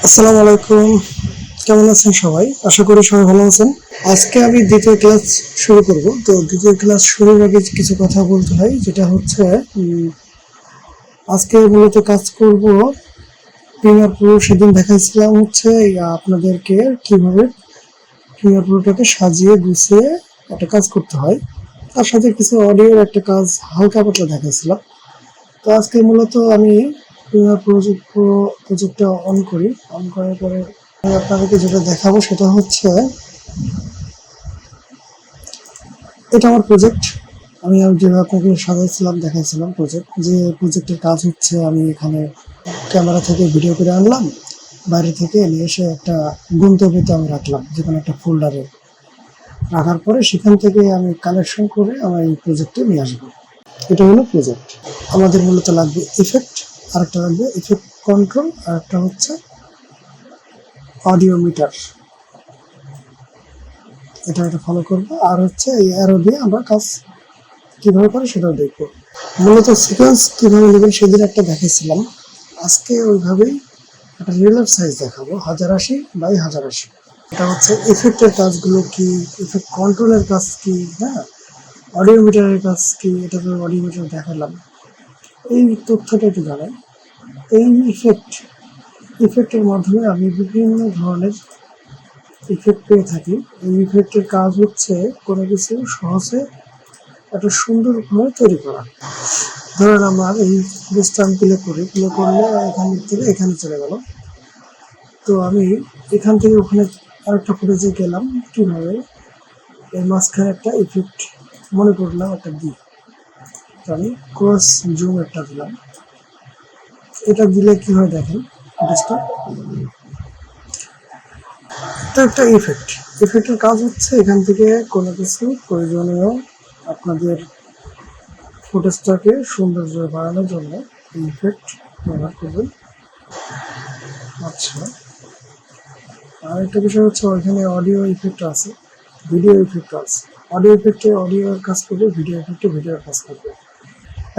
আসসালামু আলাইকুম। কেমন আছেন সবাই? আশা করি সবাই ভালো আছেন। আজকে আমি দ্বিতীয় ক্লাস শুরু করব। তো দ্বিতীয় ক্লাস শুরুর আগে কিছু কথা বলতে হয়, যেটা হচ্ছে আজকে মূলত কাজ করব প্রিমিয়ার প্রো। সেদিন দেখাইছিলাম হচ্ছে আপনাদেরকে কিভাবে প্রিমিয়ার প্রোটাকে সাজিয়ে গুছিয়ে একটা কাজ করতে হয়। তার সাথে কিছু অডিওর একটা কাজ হালকা পাতলা দেখাইছিলাম। তো আজকে মূলত আমি প্রিমিয়ার প্রজেক্টটা অন করি। অন করার পরে আমি আপনাদেরকে যেটা দেখাবো সেটা হচ্ছে এটা আমার প্রজেক্ট। আমি যেভাবে আপনাকে সাজাইছিলাম দেখাইছিলাম প্রজেক্ট, যে প্রজেক্টের কাজ হচ্ছে আমি এখানে ক্যামেরা থেকে ভিডিও করে আনলাম, বাইরে থেকে নিয়ে এসে একটা গন্তব্যতে আমি রাখলাম, যেখানে একটা ফোল্ডারে রাখার পরে সেখান থেকে আমি কালেকশন করে আমার এই প্রজেক্টে নিয়ে আসবো। এটা হলো প্রজেক্ট। আমাদের মূলত লাগবে ইফেক্ট, আরেকটা লাগবে ইফেক্ট কন্ট্রোল, আর একটা হচ্ছে অডিও মিটার। এটা ফলো করবো, আর হচ্ছে এই অ্যারো দিয়ে আমরা কাজ কিভাবে করে সেটাও দেখবো। মূলত সিকোয়েন্স কিভাবে নেবেন সেদিন একটা দেখাইছিলাম। আজকে ওইভাবেই একটা রিয়েলার সাইজ দেখাবো, 1080x1080। এটা হচ্ছে ইফেক্টের কাজগুলো কি, ইফেক্ট কন্ট্রোলের কাজ কি, হ্যাঁ, অডিও মিটারের কাজ কি, এটা তো অডিও মিটার দেখালাম। এই তথ্যটা একটু জানাই। এই ইফেক্টের মাধ্যমে আমি বিভিন্ন ধরনের ইফেক্ট পেয়ে থাকি। এই ইফেক্টের কাজ হচ্ছে কোনো কিছু সহজে একটা সুন্দরভাবে তৈরি করা। ধরেন আমার এই ফুটেজটা আমি প্লে করলে এখান থেকে এখানে চলে গেল। তো আমি এখান থেকে ওখানে আরেকটা ফুটেজে গেলাম, কীভাবে এর মাঝখানে একটা ইফেক্ট মনে করলাম একটা দিই। তো আমি ক্রস জুম একটা দিলাম। এটা দিলে কি হয় দেখেন, ফুটেজটা এটা একটা ইফেক্টের কাজ হচ্ছে এখান থেকে কোনো কিছু প্রয়োজনীয় আপনাদের ফুটেজটাকে সৌন্দর্য বাড়ানোর জন্য ইফেক্ট ব্যবহার করবেন। আচ্ছা, আর একটা বিষয় হচ্ছে ওইখানে অডিও ইফেক্ট আছে, ভিডিও ইফেক্ট আছে। অডিও ইফেক্টে অডিওর কাজ করবে, ভিডিও ইফেক্টে ভিডিওর কাজ করবে।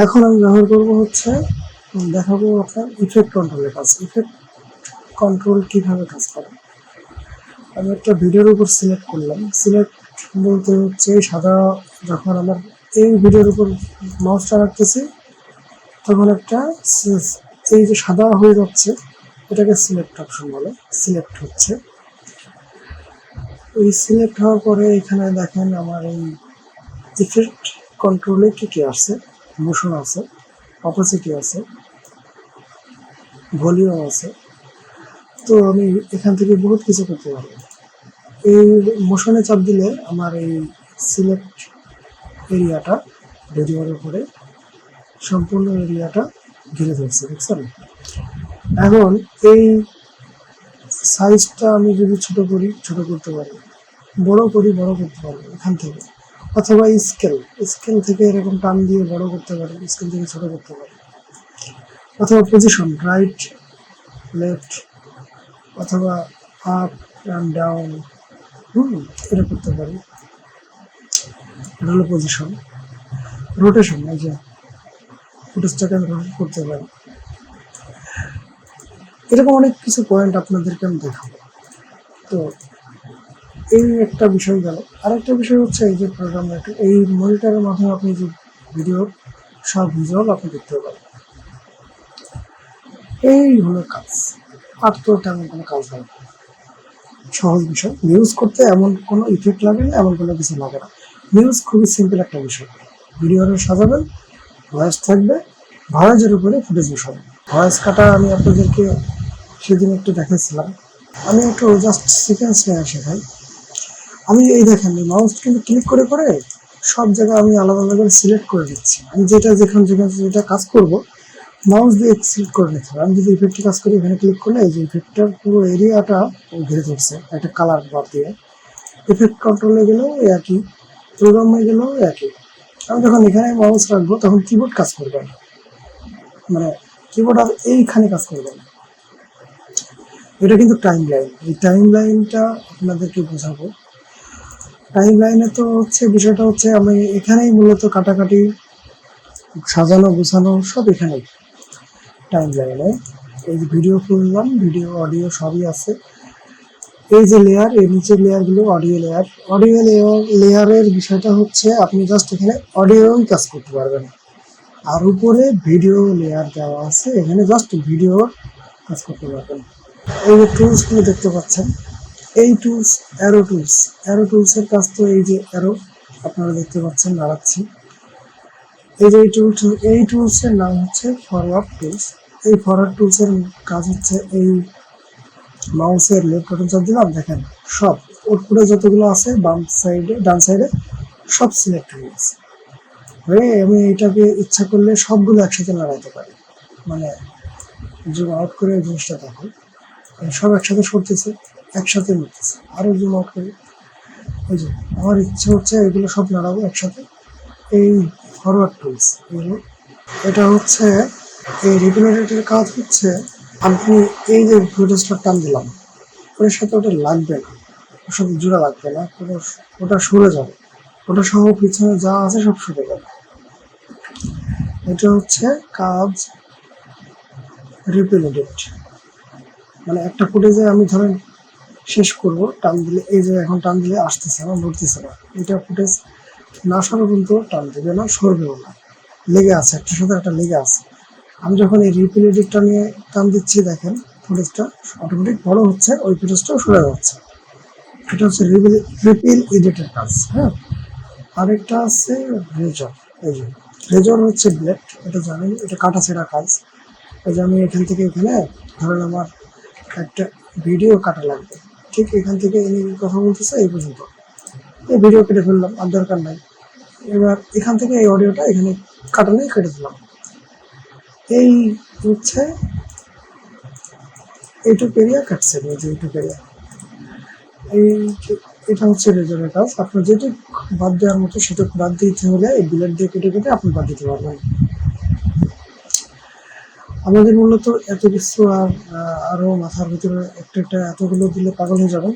এখন আমি ব্যবহার করব হচ্ছে দেখাবো আপনার ইফেক্ট কন্ট্রোলের কাজ। ইফেক্ট কন্ট্রোল কীভাবে কাজ করে। আমি একটা ভিডিওর উপর সিলেক্ট করলাম। সিলেক্ট বলতে হচ্ছে সাদা, যখন আমার এই ভিডিওর উপর মাউসটা রাখতেছি তখন একটা এই যে সাদা হয়ে যাচ্ছে এটাকে সিলেক্ট অপশন বলে। সিলেক্ট হচ্ছে, এই সিলেক্ট হওয়ার পরে এখানে দেখেন আমার এই ইফেক্ট কন্ট্রোলে কী আছে। মোশন আছে, অপোসিটি আছে, ভলিউম আছে। তো আমি এখান থেকে বহুত কিছু করতে পারবো। এই মোশনে চাপ দিলে আমার এই সিলেক্ট এরিয়াটা ভিডিওর উপরে সম্পূর্ণ এরিয়াটা ঘিরে ধরছে, দেখছেন। এখন এই সাইজটা আমি যদি ছোট করি ছোট করতে পারি, বড় করি বড় করতে পারবো এখান থেকে, অথবা স্কেল থেকে এরকম টান দিয়ে বড় করতে পারি, স্কেল থেকে ছোট করতে পারি, অথবা পজিশন রাইট লেফট অথবা আপ অ্যান্ড ডাউন, এটা করতে পারি। এটা হলো পজিশন। রোটেশন, এই যে ফুটেজটাকে আমি রোটেট করতে পারি। এরকম অনেক কিছু পয়েন্ট আপনাদেরকে আমি দেখাবো। তো এই একটা বিষয় গেল। আরেকটা বিষয় হচ্ছে এই যে প্রোগ্রাম, এই মনিটরের মাধ্যমে আপনি যে ভিডিও সব ভিজুয়াল আপনি দেখতে পাবেন। এই হলো কাজ, আর তো তেমন কোনো কাজ হয় না, সহজ বিষয়। নিউজ করতে এমন কোনো ইফেক্ট লাগে না, এমন কোনো কিছু লাগে না। নিউজ খুবই সিম্পল একটা বিষয়। ভিডিওটা সাজাবেন, ভয়েস থাকবে, ভয়েসের উপরে ফুটেজ বসাবেন। ভয়েস কাটা আমি আপনাদেরকে সেদিন একটু দেখাচ্ছিলাম। আমি একটু জাস্ট সিকোয়েন্স নিয়ে আসি ভাই। আমি এই দেখেন মাউস কিন্তু ক্লিক করে করে সব জায়গায় আমি আলাদা আলাদা করে সিলেক্ট করে দিচ্ছি। আমি যেটা কাজ করব মাউস দিয়ে সিলেক্ট করে নিতে হবে। আমি যদি ইফেক্টে কাজ করি, এখানে ক্লিক করলে এই যে ইফেক্টটার পুরো এরিয়াটা ঘিরে ধরছে একটা কালার বার দিয়ে। ইফেক্ট কন্ট্রোলে গেলেও একই, প্রোগ্রামে গেলেও একই। আমি যখন এখানে মাউস রাখবো তখন কিবোর্ড কাজ করবে না, মানে কিবোর্ড আর এইখানে কাজ করবে না। এটা কিন্তু টাইম লাইন, এই টাইম লাইনটা আপনাদেরকে বোঝাবো। টাইম লাইনে তো হচ্ছে বিষয়টা হচ্ছে আমি এখানেই মূলত কাটাকাটি, সাজানো গোছানো সব এখানেই টাইম লাইনে। এই যে ভিডিও খুললাম, ভিডিও অডিও সবই আছে। এই যে লেয়ার, এই নিচের লেয়ারগুলো অডিও লেয়ার। অডিও লেয়ারের বিষয়টা হচ্ছে আপনি জাস্ট এখানে অডিওই কাজ করতে পারবেন, আর উপরে ভিডিও লেয়ার দেওয়া আছে, এখানে জাস্ট ভিডিও কাজ করতে পারবেন। এই যে টুলসগুলো দেখতে পাচ্ছেন, এই টুলস অ্যারো টুলসের কাজ তো এই যে অ্যারো আপনারা দেখতে পাচ্ছেন, নাড়াচ্ছি। এই যে এই টুলসের নাম হচ্ছে ফরওয়ার্ড টুলস। এই ফরওয়ার্ড টুলসের কাজ হচ্ছে এই মাউসের লেফট বাটন চাপ দিলাম, দেখেন সব উপরে যতগুলো আছে বাম সাইডে ডান সাইডে সব সিলেক্ট হয়ে গেছে। হয়ে আমি এটাকে ইচ্ছা করলে সবগুলো একসাথে নাড়াইতে পারি, মানে জুম আউট করে এই জিনিসটা দেখুন, সব একসাথে সরতেছে, একসাথে নিতেছে। আরো জুম আউট করি, ওই যে আমার ইচ্ছে হচ্ছে এগুলো সব নাড়াবো একসাথে। এই ফরওয়ার্ড টুলস এগুলো, এটা হচ্ছে এই রেগুলেটরের কাজ হচ্ছে আপনি এই যে ফুটেজটা টান দিলাম, ওর সাথে ওটা লাগবে না, ওর সাথে জোড়া লাগবে না, ওটা সরে যাবে, ওটা সহ পিছনে যা আছে সব সরে যাবে। এটা হচ্ছে কাজ রিপিল এডিট, মানে একটা ফুটেজে আমি ধরেন শেষ করব, টান দিলে এই যে এখন টান দিলে আসতেছে না, নড়তেছে না, এটা ফুটেজ না সরা পর্যন্ত টান দেবে না, সরবেও না, লেগে আছে, একটার সাথে একটা লেগে আছে। আমি যখন এই রিপিল এডিটটা নিয়ে টান দিচ্ছি, দেখেন ফুটেজটা অটোমেটিক বড় হচ্ছে, ওই ফুটেজটাও সরে যাচ্ছে। এটা হচ্ছে রিপিল এডিটের কাজ। হ্যাঁ, আরেকটা আছে রেজর। এই যে রেজর হচ্ছে ব্লেড, এটা জানেন, এটা কাটা ছেঁড়া কাজ। এই যে আমি এখান থেকে এখানে ধরেন আমার একটা ভিডিও কাটা লাগবে, ঠিক এখান থেকে ইনি কথা বলতেছে এই পর্যন্ত, এই ভিডিও কেটে ফেললাম, আর দরকার নাই। এবার এখান থেকে এই অডিওটা এখানে কাটানো কেটে দিলাম। এই হচ্ছে এইটুক এরিয়া কাটছে, এই যে এইটুক এরিয়া, এই এটা হচ্ছে রেজরের কাজ। আপনার যেটুক বাদ দেওয়ার মতো সেটুক বাদ দিতে হলে এই ব্লেড দিয়ে কেটে কেটে আপনি বাদ দিতে পারবেন। আমাদের মূলত এত কিছু আর আরো মাথার ভিতরে একটা একটা এতগুলো দিলে পাগল হয়ে যাবেন,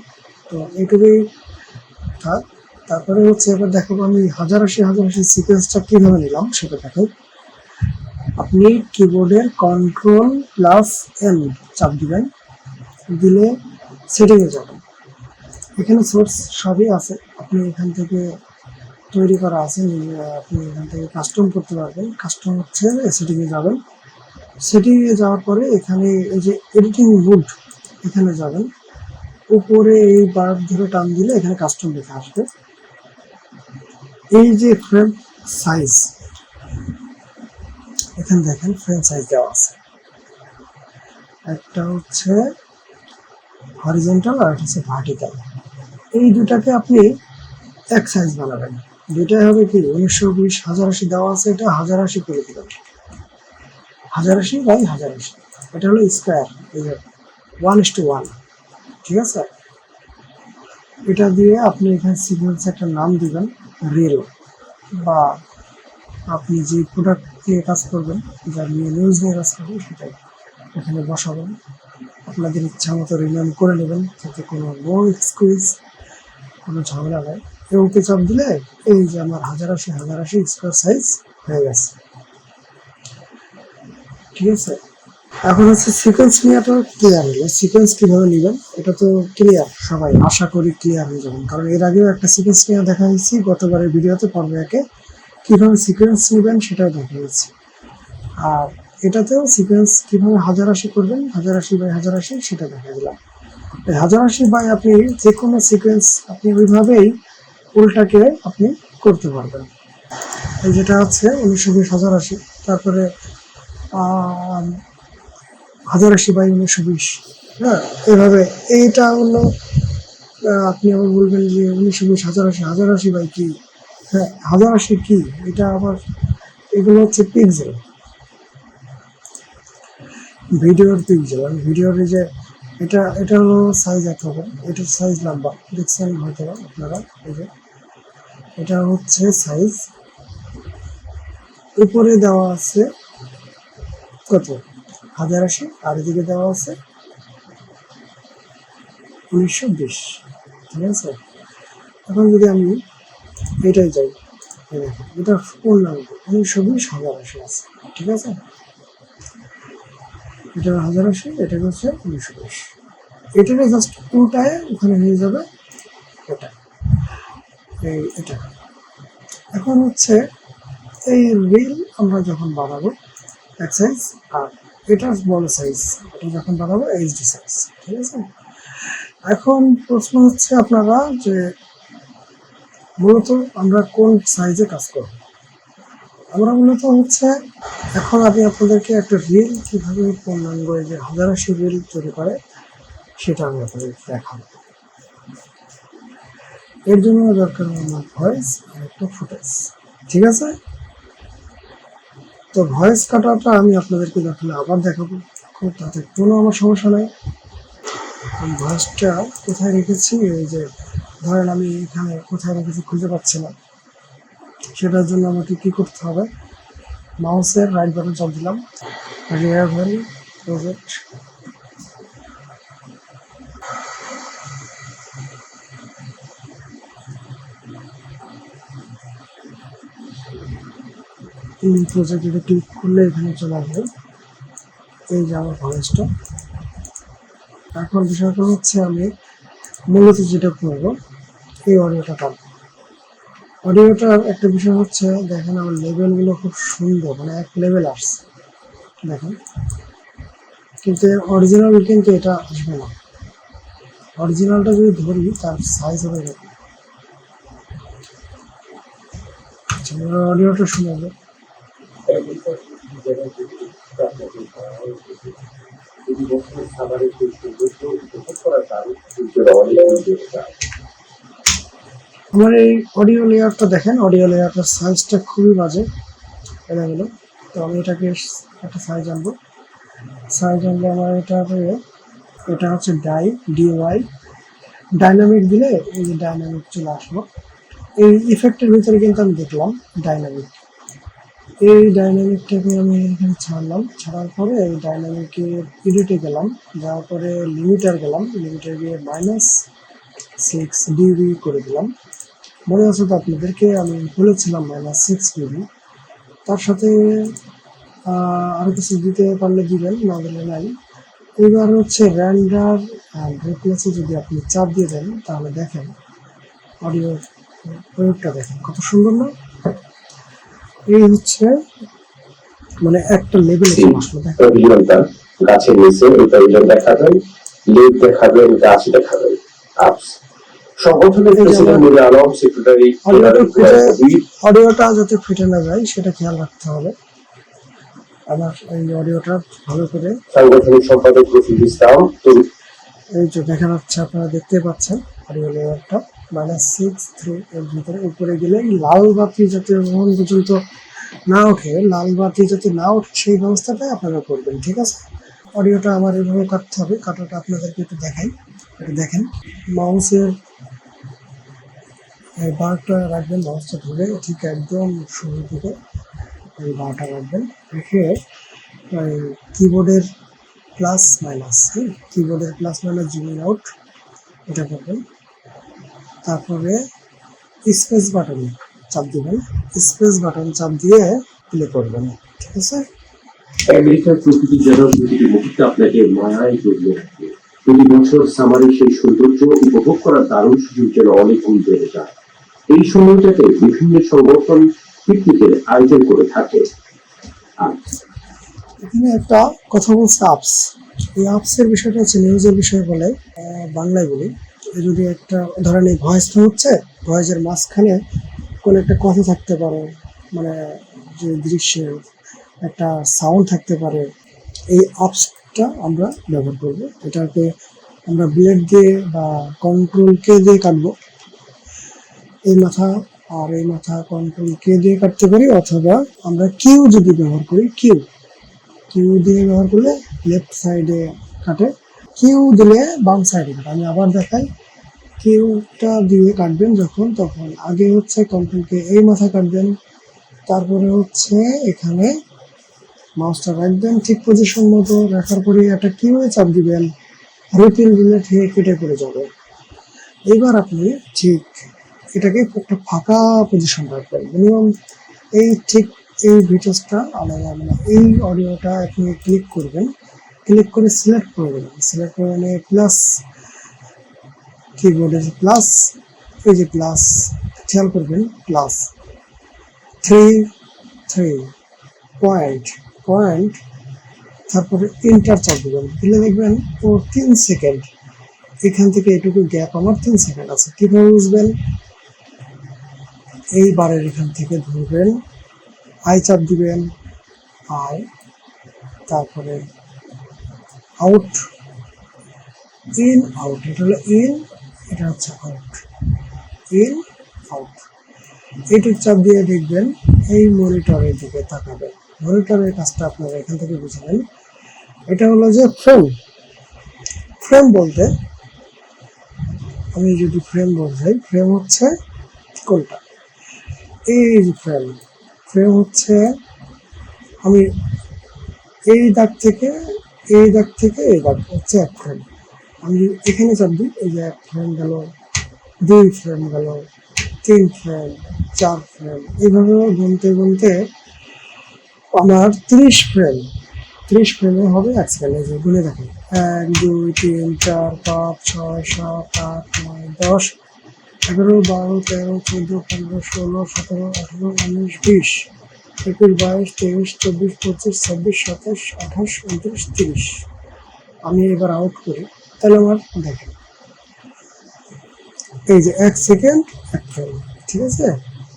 তো এইটুকুই থাক। তারপরে হচ্ছে এবার দেখো আমি হাজার আশি সিকোয়েন্সটা কিভাবে নিলাম সেটা দেখো। আপনি কিবোর্ডের Ctrl+N চাপ দিবেন, দিলে সেটিংয়ে যাবেন, এখানে সোর্স সবই আছে, আপনি এখান থেকে তৈরি করা আছে, আপনি এখান থেকে কাস্টম করতে পারবেন। কাস্টম হচ্ছে সেটিংয়ে যাবেন, সেটিংয়ে যাওয়ার পরে এখানে এই যে এডিটিং মুড, এখানে যাবেন, উপরে এই বার ধরে টান দিলে এখানে কাস্টম লেখা আসবে। এই যে ফ্রেম সাইজ, এখানে দেখেন ফ্রেম সাইজ দেওয়া আছে, একটা হচ্ছে হরিজন্টাল আর একটা হচ্ছে ভার্টিক্যাল। এই দুটাকে আপনি এক সাইজ বানাবেন, দুটাই হবে কি 1920 1080 দেওয়া আছে, এটা 1080 করে দিবেন, 1080x1080, এটা হলো স্কোয়ার, এই যে 1:1, ঠিক আছে। এটা দিয়ে আপনি এখানে সিকোয়েন্স একটা নাম দিবেন, রিল, বা আপনি যে প্রোডাক্ট নিয়ে কাজ করবেন, যা নিয়ে নিউজ নিয়ে কাজ করবেন সেটাই এখানে বসাবেন। আপনাদের ইচ্ছা মতো রিনেম করে নেবেন, যাতে কোনো নো এক্সকিউজ, কোনো ঝামেলা নেই। ওকে চাপ দিলে এই যে আমার 1080 স্কোয়ার সাইজ হয়ে গেছে, ঠিক আছে। এখন হচ্ছে সিকোয়েন্স নেওয়াটা ক্লিয়ার হলো। সিকোয়েন্স কিভাবে নেবেন এটা তো ক্লিয়ার, সবাই আশা করি ক্লিয়ার হয়ে যাবেন, কারণ এর আগেও একটা সিকোয়েন্স নিয়ে দেখা হয়েছি গতবারের ভিডিওতে, পর্বে একে কিভাবে সিকোয়েন্স নেবেন সেটাও দেখা গেছে। আর এটাতেও সিকোয়েন্স কিভাবে 1080 করবেন, 1080x1080 সেটা দেখা দিলাম। 1080 আপনি যে কোনো সিকোয়েন্স আপনি ওইভাবেই উল্টাকে আপনি করতে পারবেন। এই যেটা হচ্ছে 1920x1080, তারপরে 1080x1920, হ্যাঁ, এভাবে। এইটা হলো আপনি আবার বলবেন যে 1920 1080 কি, হ্যাঁ 1080 কি, এটা আবার এগুলো হচ্ছে পিক্সেল, ভিডিওর পিক্সেল। আমি ভিডিওর যে এটা হলো সাইজ এক রকম, এটার সাইজ লম্বা দেখছেন হয়তো আপনারা, এই যে এটা হচ্ছে সাইজ, উপরে দেওয়া আছে কত 1080, আর এদিকে দেওয়া আছে 1920, ঠিক আছে। এখন যদি আমি এটাই যাই, এটা পূর্ণাঙ্গ 1920 1080 আছে, ঠিক আছে। এটা 1080, এটা হচ্ছে 220। এটাকে জাস্ট উল্টায় ওখানে হয়ে যাবে এটা, এটা। এখন হচ্ছে এই রিল আমরা যখন বানাবো এক সাইজ, আর এটার বড় সাইজ এটা যখন বানাবো এইচডি সাইজ, ঠিক আছে। এখন প্রশ্ন হচ্ছে আপনারা যে মূলত আমরা কোন সাইজে কাজ করব। আমরা মূলত হচ্ছে এখন আমি আপনাদেরকে একটা রিল কীভাবে পূর্ণাঙ্গ যে 1080 রিল তৈরি করে সেটা আমি আপনাদের দেখাবো। এর জন্য দরকার আমার ভয়েস আর একটা ফুটেজ, ঠিক আছে। তো ভয়েস কাটাটা আমি আপনাদেরকে দেখালে আবার দেখাবো, তাতে কোনো আমার সমস্যা নেই। আমি ভয়েসটা কোথায় রেখেছি, এই যে ধরেন আমি এখানে কোথায় রেখেছি খুঁজে পাচ্ছি না, সেটার জন্য আমাকে কি করতে হবে, মাউসের রাইট বাটন চাপ দিলাম, রিয়ারভেল প্রজেক্ট, এই প্রজেক্টে ক্লিক করলে এখানে চলে আসবে এই যে আমার ভয়েসটা। এখন বিষয়টা হচ্ছে আমি মূলত যেটা করব এই অডিওটা কাটবো। অডিওটার একটা বিষয় হচ্ছে দেখেন আমার লেভেলগুলো খুব সুন্দর, মানে এক লেভেল আসছে দেখেন, কিন্তু অরিজিনাল কিন্তু এটা আসবে না। অরিজিনালটা যদি ধরি তার সাইজ হবে এরকম। আচ্ছা, অডিওটা শুনে নেব। আমার এই অডিও লেয়ারটা দেখেন, অডিও লেয়ারটার সাইজটা খুবই বাজে, এটা হলো। তো আমি এটাকে একটা সাইজ আনবো, সাইজ আনলে আমার এটা হচ্ছে ডিওয়াই ডাইনামিক দিলে এই যে ডাইনামিক চলে আসলো। এই ইফেক্টের ভিতরে কিন্তু আমি দেখলাম ডাইনামিক, এই ডাইনামিকটাকে আমি এখানে ছাড়লাম, ছাড়ার পরে এই ডাইনামিকের এডিটে গেলাম, যাওয়ার পরে লিমিটার গেলাম, লিমিটার গিয়ে -6 ডিবি করে দিলাম। মনে আছে তো আপনাদেরকে আমি বলেছিলাম -6 ডিবি। তার সাথে আরও কিছু দিতে পারলে দিবেন, না দিলে নাই। এবার হচ্ছে র্যান্ডার আর রিপ্লেসে যদি আপনি চাপ দিয়ে দেন তাহলে দেখেন অডিওর প্রয়োগটা দেখেন কত সুন্দর না। এই হচ্ছে মানে একটা লেভেলে চলে আসলো। দেখেন গাছের নিচে এটা দেখাবেন, লিড দেখাবেন, গাছ দেখাবেন, আপস সংগঠনের প্রেসিডেন্ট মিলে আলম সেক্রেটারি অডিওটা যাতে ফেটে না যায় সেটা খেয়াল রাখতে হবে। আমার এই অডিওটা ভালো করে সাংগঠনিক সম্পাদক রফিক ইসলাম, এই যে দেখা যাচ্ছে, আপনারা দেখতে পাচ্ছেন অডিও লেয়ারটা -6 এর ভিতরে। উপরে গেলে লাল বাতি যাতে মন পর্যন্ত না ওঠে, লাল বাতি যাতে না ওঠে সেই ব্যবস্থাটাই আপনারা করবেন, ঠিক আছে। অডিওটা আমার এভাবে কাটতে হবে, কাটাটা আপনাদেরকে একটু দেখাই। এটা দেখেন মাউসের এই বারটা রাখবেন, মাউসটা ধরে ঠিক একদম শুরুর দিকে এই বারটা রাখবেন, রেখে কিবোর্ডের প্লাস মাইনাস, কিবোর্ডের প্লাস মাইনাস জুমিং আউট এটা করবেন। তারপরে স্পেস বাটন চাপ দিবেন, স্পেস বাটন চাপ দিয়ে প্লে করবেন, ঠিক আছে। আমেরিকার প্রকৃতি যেন প্রতিটি মুহূর্তে আপনাকে মায়ায় জড়িয়ে রাখে। প্রতি বছর সামারের সেই সৌন্দর্য উপভোগ করার দারুণ সুযোগ যেন অনেক গুণ বেড়ে যায়। এই সময়টাতে বিভিন্ন সংগঠন পিকনিকের আয়োজন করে থাকে। এখানে একটা কথা বলছে আপস। এই আপসের বিষয়টা হচ্ছে নিউজের বিষয় বলে, বাংলায় বলি। যদি একটা ধরেন এই ভয়েসটা হচ্ছে, ভয়েসের মাঝখানে কোনো একটা কথা থাকতে পারে, মানে যে দৃশ্যের একটা সাউন্ড থাকতে পারে, এই আপসটা আমরা ব্যবহার করব। এটাকে আমরা ব্লেড দিয়ে বা কন্ট্রোল কে দিয়ে কাটবো। এই মাথা আর এই মাথা কন্ট্রোল কে দিয়ে কাটতে পারি, অথবা আমরা কিউ যদি ব্যবহার করি, কিউ দিয়ে ব্যবহার করলে লেফট সাইডে কাটে, কিউ দিলে বাম সাইডে কাটে। আমি আবার দেখাই, কিউটা দিয়ে কাটবেন যখন, তখন আগে হচ্ছে কন্ট্রোলকে এই মাথায় কাটবেন, তারপরে হচ্ছে এখানে মাউসটা রাখবেন ঠিক পজিশন মতো, রাখার পরে একটা কিউ চাপ দিবেন, রিপিল দিলে ঠিক কেটে পড়ে যাবে। এবার আপনি ঠিক এটাকে একটা ফাঁকা পজিশন রাখবেন, মিনিমাম এই ঠিক এই ভিডিওসটা আলাদা, মানে এই অডিওটা আপনি ক্লিক করবেন, ক্লিক করে সিলেক্ট করে দেবেন। সিলেক্ট করে নিয়ে প্লাস কিবোর্ডে যে প্লাস, এই যে প্লাস খেয়াল করবেন, প্লাস 3 পয়েন্ট পয়েন্ট, তারপরে ইন্টার চাপ দেবেন, দিলে দেখবেন ও 3 সেকেন্ড, এখান থেকে এটুকু গ্যাপ আমার 3 সেকেন্ড আছে। কিভাবে বুঝবেন? এই বারের এখান থেকে ধরবেন, আই চাপ দিবেন, আই, তারপরে আউট, ইন আউট, এটা হলো ইন, এটা হচ্ছে আউট, ইন আউট। এইটুক চাপ দিয়ে দেখবেন এই মনিটরের দিকে তাকাবেন। মনিটরের কাজটা আপনারা এখান থেকে বুঝবেন। এটা হলো যে ফ্রেম। ফ্রেম বলতে আমি যদি ফ্রেম বোঝাই, ফ্রেম হচ্ছে কোনটা, এই যে ফ্রেম, ফ্রেম হচ্ছে আমি এই দাগ থেকে এই দাগ থেকে এই দাগ হচ্ছে এক ফ্রেম। আমি এখানে চাপ দিই, এই যে 1 ফ্রেম গেল, 2 ফ্রেম গেল, 3 ফ্রেম, 4 ফ্রেম, এইভাবে গুনতে গুনতে আমার 30 ফ্রেমে হবে 1 সেকেন্ডে। যে গুনে দেখেন 1 2 3 4 5 6 7 8 9 10 11 12 13 14 15 16 17 18 19 20 21 22 23 24 25 26 27 28 29 30। আমি এবার আউট করি, তাহলে আমার দেখেন এই যে 1 সেকেন্ড 1 ফ্রেম, ঠিক আছে?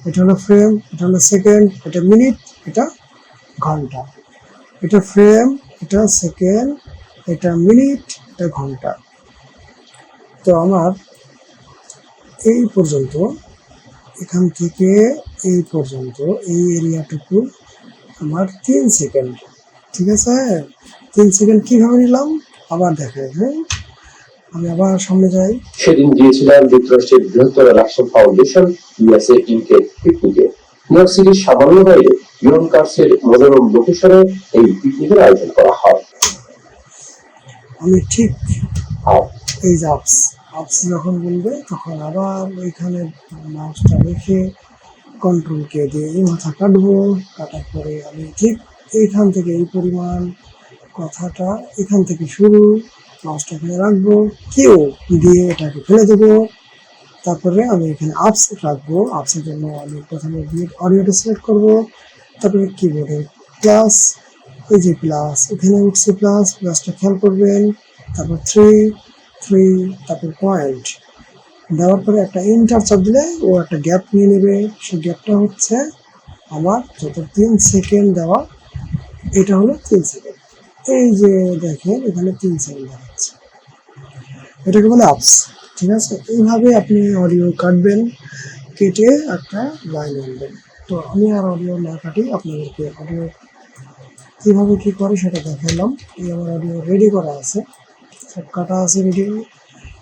এটা হলো ফ্রেম, এটা হলো সেকেন্ড, এটা মিনিট, এটা ঘন্টা। এটা ফ্রেম, এটা সেকেন্ড, এটা মিনিট, এটা ঘন্টা। তো আমার এই পর্যন্ত, এখান থেকে এই পর্যন্ত এই এরিয়াটুকু আমার 3 সেকেন্ড, ঠিক আছে? 3 সেকেন্ড কিভাবে নিলাম আবার দেখেন। হ্যাঁ, আমি আবার সামনে যাই। সেদিন গিয়েছিলাম যুক্তরাষ্ট্রের বৃহত্তর রাষ্ট্র ফাউন্ডেশন ইউএসএ ইনকের পিকনিকে। নিউ ইয়র্ক সিটির সামান্য বাইরে ইয়র্কার্সের মনোরম লোকেশনে এই পিকনিকের আয়োজন করা হয়। আমি ঠিক আর এই যে আপস আপস যখন বলবে তখন আবার ওইখানে মাউসটা রেখে কন্ট্রোল কে দিয়ে এই মাথা কাটবো, কাটার পরে আমি ঠিক এইখান থেকে এই পরিমাণ কথাটা এখান থেকে শুরু, মাউসটা এখানে রাখবো, কেউ দিয়ে এটাকে ফেলে দেবো। তারপরে আমি এখানে আপস রাখবো। আপসের জন্য আমি প্রথমে অডিওটা সিলেক্ট করবো, তারপরে কিবোর্ডে প্লাস, এই যে প্লাস এখানে উঠছে, প্লাস প্লাসটা খেয়াল করবেন, তারপর 3 তারপর পয়েন্ট দেওয়ার পরে একটা ইন্টার চাপ দিলে ও একটা গ্যাপ নিয়ে নেবে। সেই গ্যাপটা হচ্ছে আমার যত 3 সেকেন্ড দেওয়া, এটা হলো 3 সেকেন্ড। এই যে দেখেন এখানে 3 সেকেন্ড দেখাচ্ছে, এটাকে বলে আপস, ঠিক আছে? এইভাবে আপনি অডিও কাটবেন, কেটে একটা লাইন আনবেন। তো আমি আর অডিও না কাটি, আপনাদেরকে অডিও কীভাবে কী করে সেটা দেখালাম। এই আমার অডিও রেডি করা আছে, সব কাটা আছে রেডি,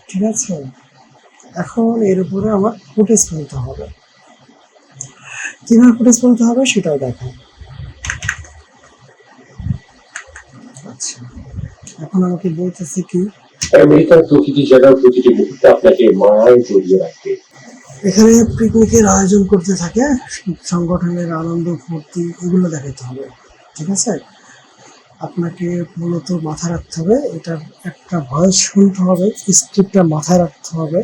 ঠিক আছে? এখন এর উপরে আমার ফুটেজ ফেলতে হবে। কীভাবে ফুটেজ ফেলতে হবে সেটাও দেখাই। আচ্ছা, এখন আমাকে বলতেছে কি, আমেরিকার প্রতিটি জায়গার প্রতিটি মুহূর্তে আপনাকে মায়ায় জড়িয়ে রাখবে। এখানে পিকনিকের আয়োজন করতে থাকে, সংগঠনের আনন্দ ফুর্তি এগুলো দেখাতে হবে, ঠিক আছে? আপনাকে মূলত মাথায় রাখতে হবে, এটার একটা ভয়েস শুনতে হবে, স্ক্রিপ্টটা মাথায় রাখতে হবে,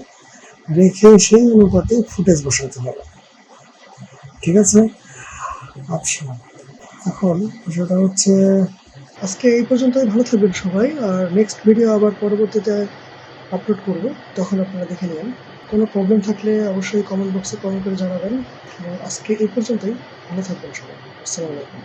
রেখে সেই অনুপাতে ফুটেজ বসাতে হবে, ঠিক আছে? আচ্ছা, এখন বিষয়টা হচ্ছে আজকে এই পর্যন্তই। ভালো থাকবেন সবাই, আর নেক্সট ভিডিও আবার পরবর্তীতে আপলোড করব, তখন আপনারা দেখে নেবেন। কোনো প্রবলেম থাকলে অবশ্যই কমেন্ট বক্সে কমেন্ট করে জানাবেন। আজকে এই পর্যন্তই, ভালো থাকবেন সবাই। আসসালামু আলাইকুম।